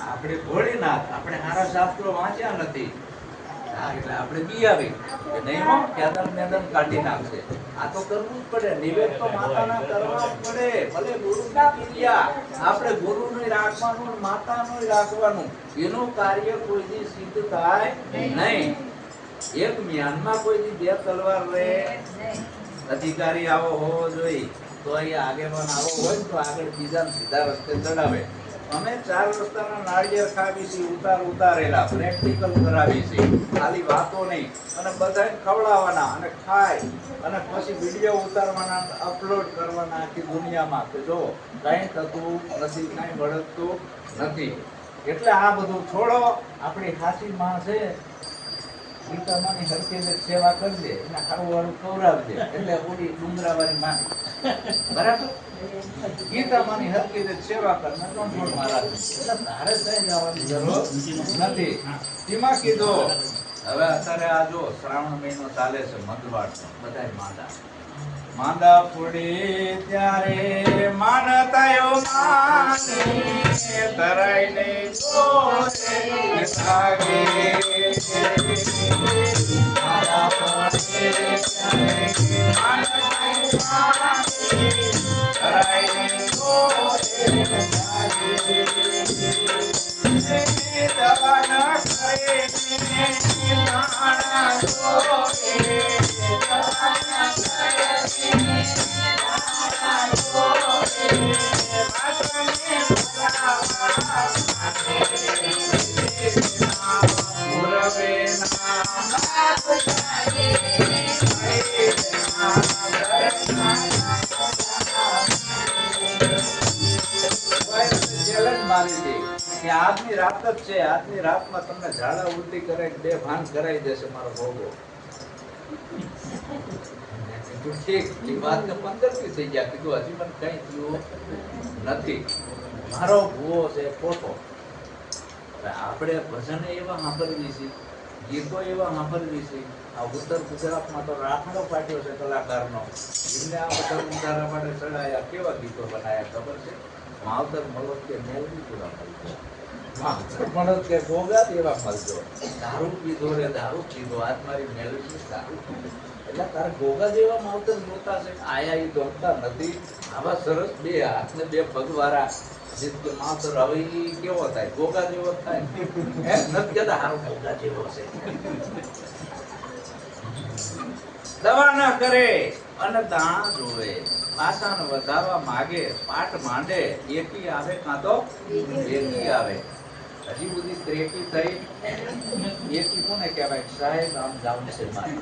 આપણે ભોળીનાથ આપણે સારા શાસ્ત્રો વાંચ્યા નથી એટલે આપણે બી આવી કે નહીં હો કેદાર મેદાન કાઢી નાખશે આ તો કરવું જ પડે નિવેદ તો માતાના કરવા જ પડે ભલે ગુરુના ક્રિયા આપણે ગુરુનું રાખવાનું માતાનું રાખવાનું એનું કાર્ય કોઈ દી સિદ્ધ થાય નહીં એક મ્યાનમાં કોઈ દી બે તલવાર રહે અધિકારી આવો હોવો જોઈએ તો અહીંયા આગેવાન આવો હોય તો આગળ બીજા સીધા રસ્તે ચડાવે અમે 4 રસ્તાના નાળિયેર ખાવી છે ઉતારેલા પ્રેક્ટિકલ કરાવી છે ખાલી વાતો નહીં અને બધાને ખવડાવવાના અને ખાય અને પછી વિડીયો ઉતારવાના અપલોડ કરવાના આખી દુનિયામાં કે જો કંઈ થતું નથી કંઈ વળગતું નથી એટલે આ બધું છોડો આપણી ખાસી માં છે ગીતામાની હરકીને સેવા કરજે એને ખારું વાળું ખવડાવજે એટલે ઓલી ડુંગરાવાળી માની બરાબર ગીતામાની હરકીને સેવા કરને ત્રણ મહારાજ એટલે તારે થઈ જવાની જરૂર નથી તેમાં કીધો હવે અત્યારે આ જો શ્રાવણ મહિનો ચાલે છે મધવાળનો બધાય માંદા પડી ત્યારે માનતાયો માને તરાઈને જોરે લાગે મારા પડે ત્યારે માનતાયો માને તરાઈને જોરે લાગે દવાના કરે નાણા જોરે દવાના કરે આજની રાત જ છે આજની રાતમાં તમને ઝાડા ઉલટી કરે બે ભાન કરાવી દેશે મારો ભોગો ઠીક એ વાત તો 15 થી થઈ ગયા કીધું હજી પણ કઈ થયું નથી મારો ભૂવો છે ખોટો આપણે ભજન એવા સાંભળવી છે ગીતો એવા સાંભળવી છે આ ઉત્તર ગુજરાતમાં તો રાખડો પાટ્યો છે કલાકારનો એમને આ બધા ઉતારા માટે ચડાયા કેવા ગીતો બનાવ્યા ખબર છે માવતર મળો કે મેળવી પૂરા મળજો માવતર મળો કે ભોગા એવા મળજો દારૂ પીધો રે દારૂ પીધો આજ મારી મેળવી દારૂ એટલે તારે ગોગા જેવા માવતર જોતા છે આયા એ ગમતા નથી આવા સરસ બે હાથ ને બે પગવાળા જે માવતર હવે ઈ કેવો થાય ગોગા જેવો થાય હે નથી કહેતા હારો ગોગા જેવો છે દવા ના કરે અને દાણા જોવે પાસાને વધારવા માગે પાટ માંડે એકી આવે કાં તો બેકી આવે હજી બધી ત્રેકી થઈ એકી કોને કહેવાય સાહેબ આમ જાવું છે મારે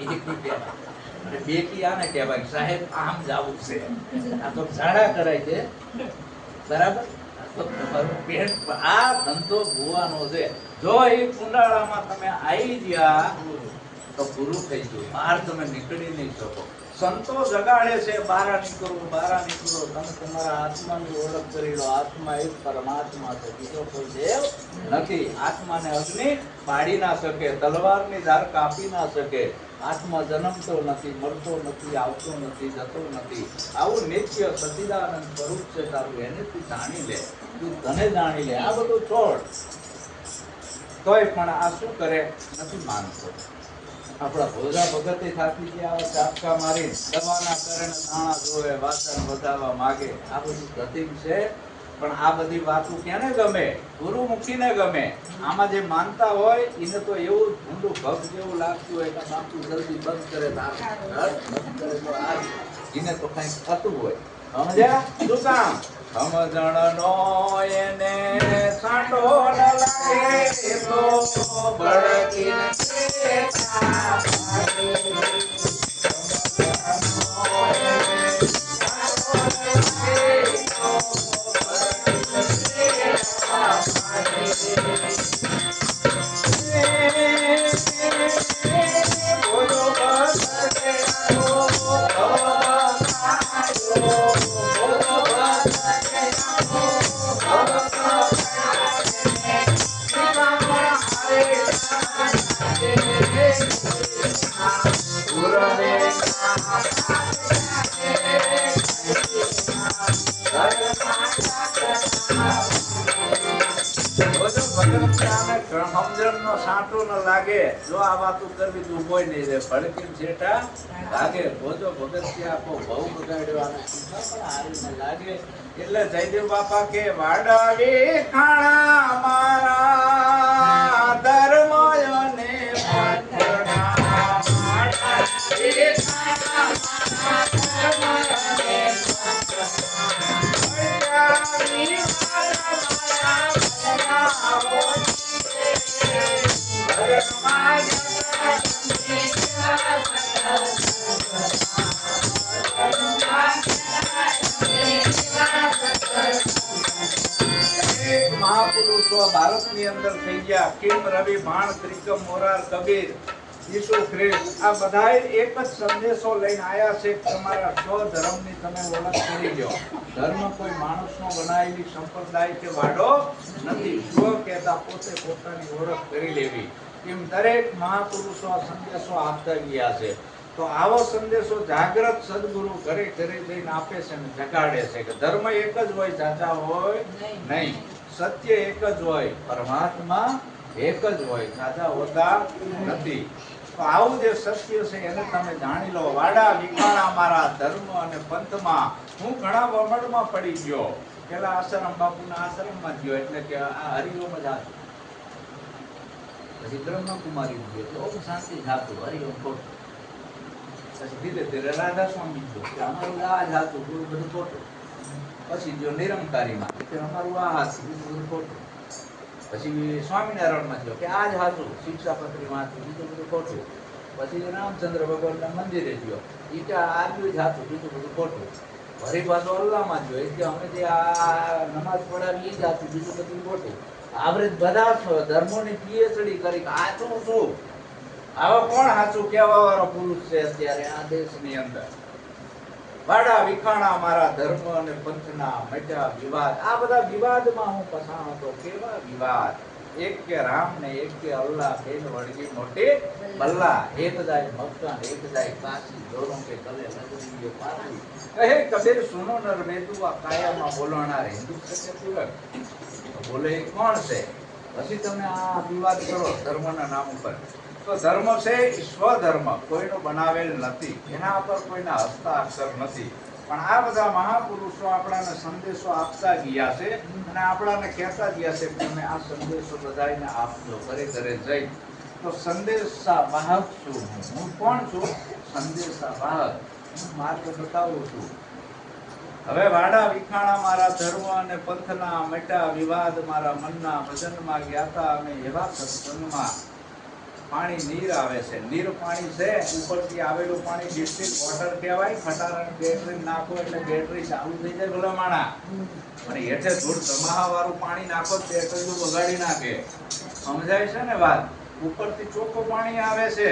એકી કહેવાય અને બેકી આને કહેવાય સાહેબ આમ જાવું છે આ તો ઝાડા કરાય છે બરાબર આ ધંધો ભૂવાનો છે જો એ કુંડાળામાં તમે આવી ગયા તો પૂરું થઈ ગયું. બહાર તમે નીકળી નહીં શકો. સંતો જગાડે છે, બારા નીકળો, બારા નીકળો. તમે તમારા આત્માની ઓળખ કરી લો. આત્મા એક પરમાત્મા છે, બીજો કોઈ દેવ નથી. આત્માને અગ્નિ પાડી ના શકે, તલવારની ધાર કાપી ના શકે. આત્મા જન્મતો નથી, મરતો નથી, આવતો નથી, જતો નથી. આવું નિત્ય સચિદાનંદ સ્વરૂપ છે તારું, એને તું જાણી લે, તું તને જાણી લે. આ બધું છોડ. તોય પણ આ શું કરે? નથી માનતો. આપણા ભોજા ભગતે થાકી ગયા, ચાપકા મારી દવાના કરે ને નાણા જોવે, વાસણ વધારવા માગે. આ બધું ગતિક છે. પણ આ બધી વાતો કેને ગમે? ગુરુમુખીને ગમે. આમાં જે માનતા હોય એને તો એવું ઊંડું ભગ જેવું લાગતું હોય કે બાપુ જલ્દી બંધ કરે, બંધ કરે તો આ એને તો કંઈક થતું હોય. સમજ્યા? શું કામ? સમજણનો એને સાંટો ન લાગે તો ભડકીને સમજણનો સાંટો ન લાગે. જો આ વાતો કરવી તો ઉભો નહીં રે, ભડકી જેઠા લાગે. ભોજો ભગતિયા બહુ બગાડ્યો, આને પણ હારી ન લાગે. એટલે જયદેવ બાપા કે વાડાવી ખાણા મારા ધર્મ અને પંથના, વાડાવી ખાણા મારા ધર્મ અને મહાપુરુષો ભારતની અંદર થઈ ગયા. કિમ રવિ ભાણ ત્રિકમ મોરાર કબીર ઈસુ ખ્રિસ્ત, આ બધાય એક જ સંદેશો લઈને આયા છે. તમારા સ્વધર્મની તમે ઓળખ કરી લો. ધર્મ કોઈ માણસનો બનાવેલી સંપ્રદાય કે વાડો નથી. સ્વ કહેતા પોતે પોતાની ઓળખ કરી લેવી. એમ દરેક મહાપુરુષો આ સંદેશો આપતા ગયા છે. તો આવો સંદેશો જાગ્રત સદગુરુ ઘરે ઘરે જઈને આપે છે અને જગાડે છે કે ધર્મ એક જ હોય, જાજા હોય નહીં. સત્ય એક જ હોય, પરમાત્મા એક જ હોય, જાજા હોતા નથી. તો આવું જે સત્ય છે એને તમે જાણી લો. વાડા વિખાણા મારા ધર્મ અને પંથમાં. હું ઘણા વમળમાં પડી ગયો. પેલા આશ્રમ બાપુના આશ્રમમાં ગયો, એટલે કે આ હરિઓમ જ હતું. પછી બ્રહ્મકુમારી ગયો, એટલે ઓમ શાંતિ જાતું, હરિઓમ ખોટું. પછી ધીરે ધીરે રાધા સ્વામી ગયો, કે અમારું આ જ હતું, પૂરું બધું ખોટું. પછી જો નિરંકારીમાં, કે અમારું આ હતું, બીજું બધું ખોટું. પછી સ્વામિનારાયણમાં ગયો, કે આ જ હતું, શિક્ષાપત્રીમાં હતું, બીજું બધું ખોટું. પછી રામચંદ્ર ભગવાનના મંદિરે ગયો, એ કે આટલું જ હતું, બીજું બધું ખોટું. ફરી પાછો અલ્લાહમાં ગયો, એ કે અમે જે આ નમાઝ પઢાવી એ જ હતું, બીજું બધું ખોટું. આપણે બધા ધર્મોની પીએચડી કરી, આ શું શું આવા કોણ સાચું કહેવા વાળો પુરુષ છે અત્યારે આ દેશની અંદર? વાડા વિખાણા મારા ધર્મ અને પંથના, મટ્યા વિવાદ. આ બધા વિવાદમાં હું પસાણો હતો. કેવા વિવાદ? એક કે રામ ને એક કે અલ્લાહ, બેન વળગી મોટી બલ્લા. એક જાય મક્કા, એક જાય કાશી, દોનો કે ગલે લગડી પાછી. કહે કબીર સુનો નર વેદુઆ, કાયામાં બોલવાના હિન્દુ છે પૂરક. બોલે કોણ છે? પછી તમે આ વિવાદ કરો ધર્મના નામ ઉપર. તો ધર્મ છે સ્વધર્મ, કોઈનો બનાવેલ નથી, એના પર કોઈના હસ્તાક્ષર નથી. પણ આ બધા મહાપુરુષો આપણાને સંદેશો આપતા ગયા છે અને આપણાને કહેતા ગયા છે કે તમે આ સંદેશો બધાને આપજો ઘરે ઘરે જઈ. તો સંદેશા વાહક છું હું કોણ છું? સંદેશા વાહક. હું માર્ગ બતાવું છું. હવે વાડા વિખાણા મારા ધર્મ અને પંથના, મટ્યા વિવાદ મારા મનના. ભજનમાં ગયા હતા અમે એવા સત્સંગમાં. પાણી નીર આવે છે, નીર પાણી છે, ઉપરથી આવેલું પાણી ડિસ્ટિલ્ડ વોટર કહેવાય. ખટારાની બેટરી નાખો એટલે બેટરી ચાલુ થઈ જાય ભલા માણા. અને હેઠે ધૂળ ધમાહા વાળું પાણી નાખો, બેટરી બગાડી નાખે. સમજાય છે ને વાત? ઉપરથી ચોખ્ખું પાણી આવે છે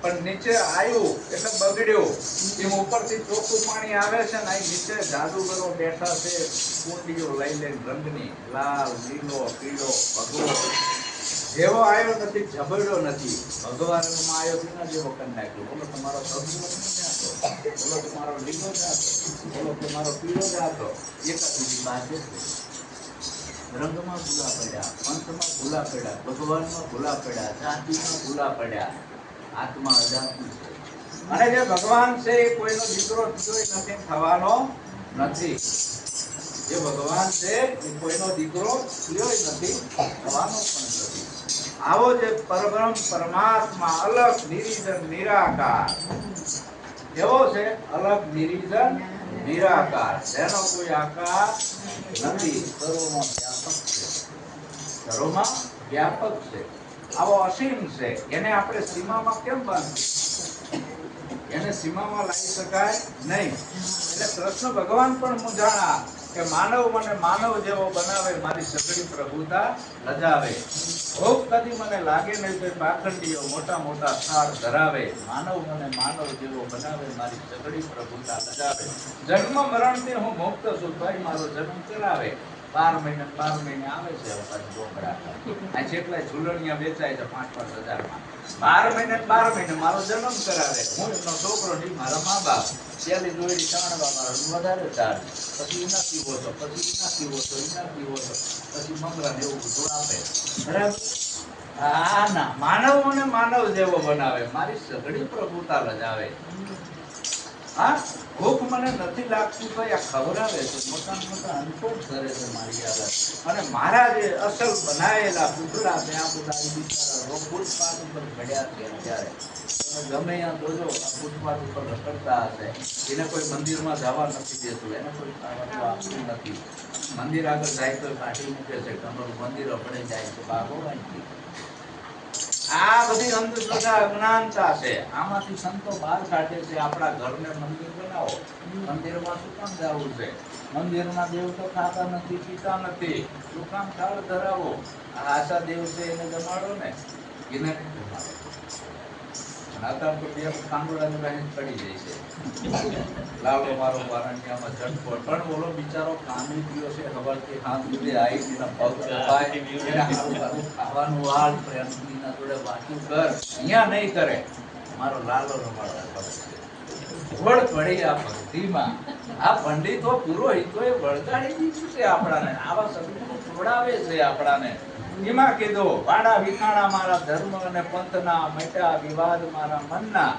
પણ નીચે આવ્યું એટલે બગડ્યું. એમ ઉપરથી ચોખ્ખું પાણી આવે છે ને અહીં નીચે જાદુગરો બેઠા છે કુંડીઓ લઈ લઈને રંગની લાલ, લીલો, પીળો, ભગવો. જેવો આવ્યો નથી, ઝબડ્યો નથી. ભગવા રંગમાં આવ્યો તેના જેવો કરી નાખ્યો. બોલો તમારો ભગવો જાતો, બોલો તમારો લીલો જાતો, બોલો તમારો પીળો જાતો. એકાદુજી બાજે રંગમાં ભૂલા પડ્યા, પંથમાં ભૂલા પડ્યા, ભગવાનમાં ભૂલા પડ્યા, જાતિમાં ભૂલા પડ્યા. આત્મા અજાતિ છે. અને જે ભગવાન છે એ કોઈનો દીકરો થયોય નથી, થવાનો નથી. જે ભગવાન છે એ કોઈનો દીકરો થયોય નથી, થવાનો પણ નથી. આવો જે પરબ્રહ્મ પરમાત્મા અલગ નિરીજન નિરાકાર એવો છે, અલગ નિરીજન નિરાકાર, જેનો કોઈ આકાર નથી, સર્વમાં વ્યાપક છે, સર્વમાં વ્યાપક છે. આવો અસીમ છે. એને આપણે સીમામાં કેમ બાંધીએ? એને સીમામાં લાવી શકાય નહીં. એટલે કૃષ્ણ ભગવાન પણ મૂંઝાણા કે માનવ મને માનવ જેવો બનાવે, મારી સગડી પ્રભુતા લજાવે. ભોગ કદી મને લાગે નહીં તો પાખંડીઓ મોટા મોટા થાળ ધરાવે. માનવ મને માનવ જેવો બનાવે, મારી સગડી પ્રભુતા લજાવે. જન્મ મરણથી હું મુક્ત છું, તોય મારો જન્મ કરાવે. 12 મહિને આવે છે ડોકરા. આ જેટલા ઝૂલણિયા વેચાય છે 5-5 હજારમાં. 12 મહિને મારો જન્મ કરાવે. હું એમનો છોકરો નહીં, મારા મા બાપ. પેલી દોયડી તાણવા મારો વધારે ચાર્જ, પછી એના પીવો છો, પછી એના પીવો છો, એના પીવો છો, પછી મમરા ને એવું બધું આપે. બરાબર? હા ના, માનવ મને માનવ જેવો બનાવે, મારી સઘળી પ્રભુતા લજાવે. હા, ભૂખ મને નથી લાગતી તો આ ખવડાવે છે, મોટા મોટા અનકોટ કરે છે મારી આગળ. અને મારા જે અસલ બનાવેલા પુતળા છે આ બધા બિચારા ફૂટપાથ ઉપર ઘડ્યા છે અત્યારે. તમે ગમે ત્યાં જોજો આ ફૂટપાથ ઉપર રખડતા હશે. એને કોઈ મંદિરમાં જવા નથી દેતું, એને કોઈ ખાવાનું આપતું નથી. મંદિર આગળ જાય તો કાઢી મૂકે છે, તમારું મંદિર અપડે જાય છે બાબો અહીંથી. આ બધી અંધશ્રદ્ધા અજ્ઞાનતા છે. આમાંથી સંતો બહાર કાઢે છે. આપણા ઘરને મંદિર બનાવો. મંદિરમાં શું કામ જવું છે? મંદિરના દેવ તો ખાતા નથી, પીતા નથી. શું કામ થાળ ધરાવો? આ આશા દેવ છે એને જમાડો ને, એને જમાડો. નાતાલ તો બે કાંડોળાની બહેન પડી જાય છે. લાલો મારો વારણિયામાં ઝટપટ. પણ બોલો બિચારો કામી ગયો છે, હવારથી હાથ સુધી આવી એના પગ દબાય, એના હારું ખાવાનું વાળ પ્રેમના જોડે વાતું કર. અહીંયા નહીં કરે. મારો લાલો રમાડવા પડે છે. વળ પડી આ ભક્તિમાં. આ પંડિતો પુરોહિતોએ વળગાડી દીધું છે આપણાને. આવા સદગુરુ છોડાવે છે આપણાને. એમાં કીધું વાડા વિખાણા મારા ધર્મ અને પંથના, મટ્યા વિવાદ મારા મનના.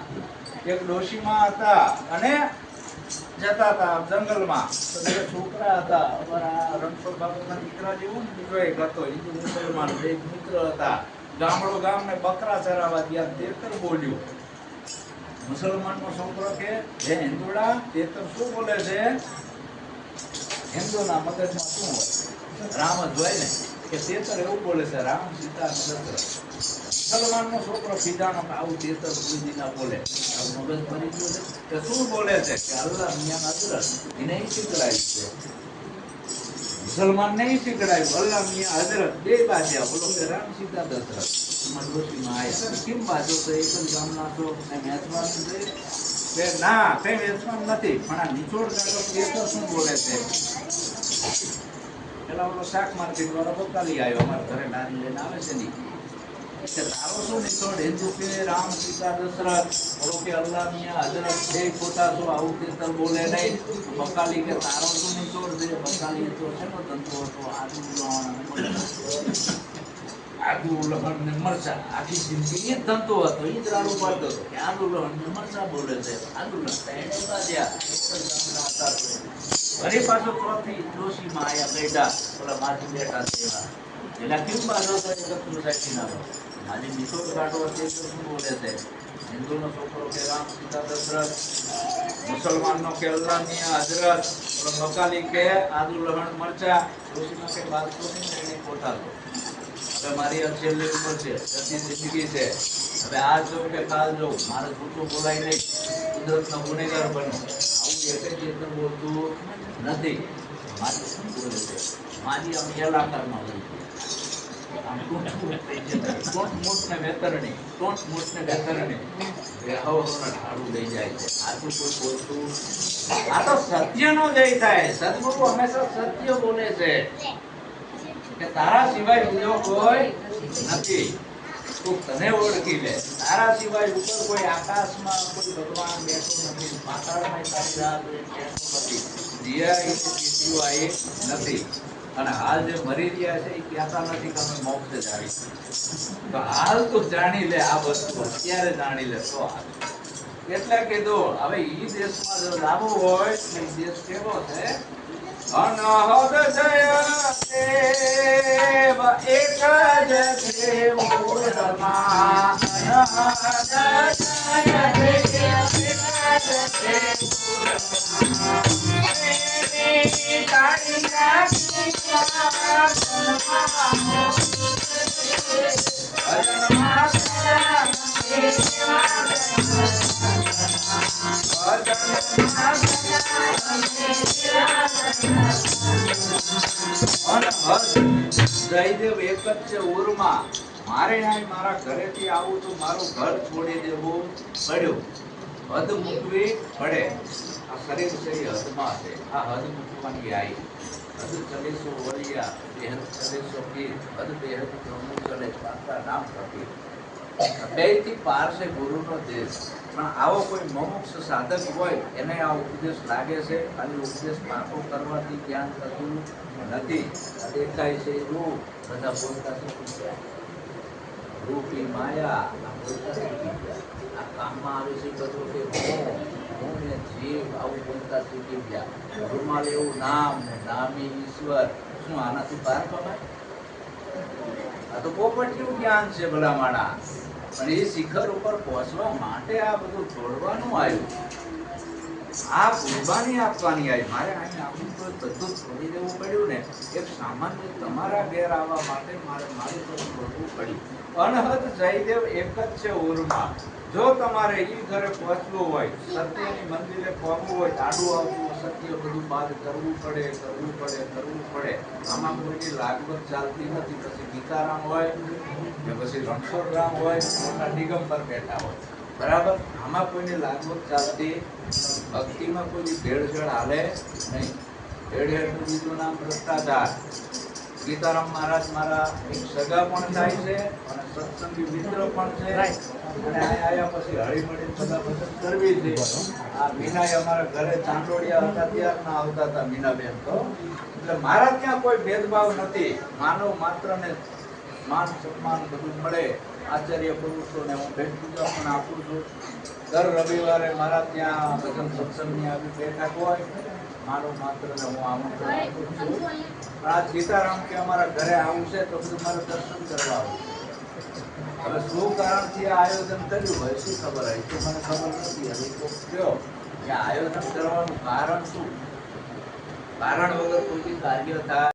એક ડોશીમાં હતા અને જતા હતા જંગલમાં. તો બે છોકરા હતા. અમારા રણછોડ બાબુના દીકરા જેવું બીજો એક હતો, હિન્દુ મુસલમાન બે મિત્ર હતા. ગામડો ગામને બકરા ચરાવવા ગયા. તેતર બોલ્યું. મુસલમાનનો છોકરો કે હે હિન્દુડા, તેતર શું બોલે છે? હિન્દુના મગજમાં શું હોય? રામ જ હોય ને. કે તેતર એવું બોલે છે, રામ સીતા દશરથ. મુસલમાનનો છોકરો ખીજાણો કે આવું તેતર કોઈ ના બોલે. આવું મગજ ભરી ગયું છે કે શું બોલે છે? કે અલ્લાહ મિયા હજરત એને શીખડાયું છે. મુસલમાન નહીં શીખડાયું, અલ્લાહ મિયા હજરત બે બાજ્યા. બોલો કે રામ સીતા દશરથ. ડોશીમાં આયા કેમ બાજો તો એક જ ગામના છો ને મેચમાં છે કે ના કઈ વેચવાનું નથી. પણ આ નિચોડ કાઢો તેતર શું બોલે છે? પેલા ઓલો શાક માર્કેટ વાળો બકાલી આવ્યો, અમારા ઘરે લારી લઈને આવે છે ની કે તારો શું નિચોડ? હિન્દુ કે રામ સીતા દશરથ, ઓલો કે અલ્લાહ મિયા હજરત બે ખોટા છો, આવું તેતર બોલે નહીં. બકાલી કે તારો શું નિચોડ છે? બકાલી તો છે ને ધંધો હતો આદુ લહણ ને મરચા. આખી જિંદગી એ જ ધંધો હતો, એ જ રાડું પાડતો હતો કે આદુ લહણ ને મરચા બોલે છે. આદુ લહણ એને બાજ્યા. ફરી પાછો ચોથી ડોશીમાં આયા બેઠા, ઓલા માથી બેઠા છે એવા. એટલે કેમ બાજો તો એ કતરું સાચી નાખો. આજે નિચોડ કાઢો તે શું બોલે છે? હિન્દુનો છોકરો કે રામ સીતા દશરથ, મુસલમાનનો કે અલ્લાહ મિયા હજરત, ઓલો બકાલી કે આદુ લહણ મરચા. ડોશીમાં કે બાજતો નહીં ને એને ખોટા છો. હવે મારી આ છેલ્લી ઉંમર છે, જતી જિંદગી છે. હવે આ જો કે કાલ જો મારે ખોટું બોલાય નહીં, કુદરતનો ગુનેગાર બનો. આવું એક જ ચેતન બોલતું નથી. મારી શું બોલે છે? મારી આમ એલાકારમાં બોલતું. આમ ટૂંટ-મૂટ થઈ જાય. ટૂંટ-મૂટ ને વેતરણી, ટૂંટ-મૂટ ને વેતરણી. વેહાવોના ઢાળું લઈ જાય છે. આટલું કોઈ બોલતું. આ તો સત્યનો જય થાય. સદગુરુ હંમેશા સત્ય બોલે છે કે તારા સિવાય બીજો કોઈ નથી. તું તને ઓળખી લે. તારા સિવાય ઉપર કોઈ આકાશમાં કોઈ ભગવાન બેઠો નથી, પાતાળમાં તારી રાહ જોઈને બેઠો નથી, દિયા સ્થિતિઓ આવી નથી. અને હાલ જે મરી રહ્યા છે એ કહેતા નથી કે અમે મોક્ષે જાણીશું. તો હાલ તું જાણી લે, આ વસ્તુ અત્યારે જાણી લે તો હાલ. એટલે કીધું હવે ઈ દેશમાં જો લાવવું હોય તો ઈ દેશ કેવો છે? અનહદ જય દેવ એક જ દેવ મૂળમાં. અનહદ જય દેવ એક જ દેવ મૂળમાં. પ્રેમી તાળી રાખી પ્રાર્થનામાં ભજનમાં જયદેવ એક જ છે ઉરમાં. મારે અહીં મારા ઘરેથી આવું તો મારું ઘર છોડી દેવું પડ્યું. હદ મૂકવી પડે. આ શરીર છે એ હદમાં છે. આ હદ મૂકવાની આવી. હદ ચલેસો વળિયા, બેહદ ચલેસો ગીત, હદ બેહદ બ્રહ્મુ ચલે પાત્રા નામ પ્રતિ. બેથી પાર છે ગુરુનો દેશ. પણ આવો કોઈ મોક્ષ સાધક હોય એને આ ઉપદેશ લાગે છે. અને ઉપદેશ પાકો કરવાથી જ્ઞાન થતું નથી. આ દેખાય છે રૂપ, બધા બોલતા શીખી ગયા. રૂપી માયા આ બોલતા શીખી ગયા. આ કામમાં આવે છે બધું કે હું ને જીવ આવું બોલતા શીખી ગયા. રૂમાલ એવું નામ ને નામી ઈશ્વર. શું આનાથી પાર કમાય? આ તો પોપટિયું જ્ઞાન છે ભલા માણા. પણ એ શિખર ઉપર પહોંચવા માટે આ બધું છોડવાનું આવ્યું. આ કુરબાની આપવાની આવી. મારે અહીં આવું તો બધું છોડી દેવું પડ્યું ને. એક સામાન્ય તમારા ઘેર આવવા માટે મારે મારી પર છોડવું પડ્યું. અનહદ જયદેવ એક જ છે ઉરમાં. જો તમારે ઈ ઘરે પહોંચવું હોય, સત્યની મંદિરે પહોંચવું હોય, આડું આવવું સત્ય બધું બાદ કરવું પડે. આમાં કોઈની લાગવત ચાલતી નથી. પછી ગીતારામ હોય કે પછી રણછોડરામ હોય, મોટા દિગંબર બેઠા હોય, બરાબર. આમાં કોઈની લાગવત ચાલતી, ભક્તિમાં કોઈની ભેળસેળ હાલે નહીં. ભેળસેળનું બીજું નામ ભ્રષ્ટાચાર. ગીતારામ મહારાજ મારા એક સગા પણ થાય છે અને સત્સંગી મિત્ર પણ છે. અને અહીંયા આવ્યા પછી હળીમળી બધા ભજન કરવી છે. આ મીનાએ અમારા ઘરે ચાંદોડિયા હતા ત્યારના આવતા હતા મીનાબેન તો. એટલે મારા ત્યાં કોઈ ભેદભાવ નથી. માનવ માત્રને માન સન્માન બધું મળે. આચાર્ય પુરુષોને હું ભેટ પૂજા પણ આપું છું. દર રવિવારે મારા ત્યાં ભજન સત્સંગની આવી બેઠક હોય. માનવ માત્રને હું આમંત્રણ આપું છું. પણ આ સીતારામ કે અમારા ઘરે આવું છે તો બધું મારે દર્શન કરવા આવું. હવે શું કારણથી આ આયોજન કર્યું હોય શું ખબર હોય તો મને ખબર નથી. હવે તો કયો કે આયોજન કરવાનું કારણ શું? કારણ વગર કોઈ કાર્ય થાય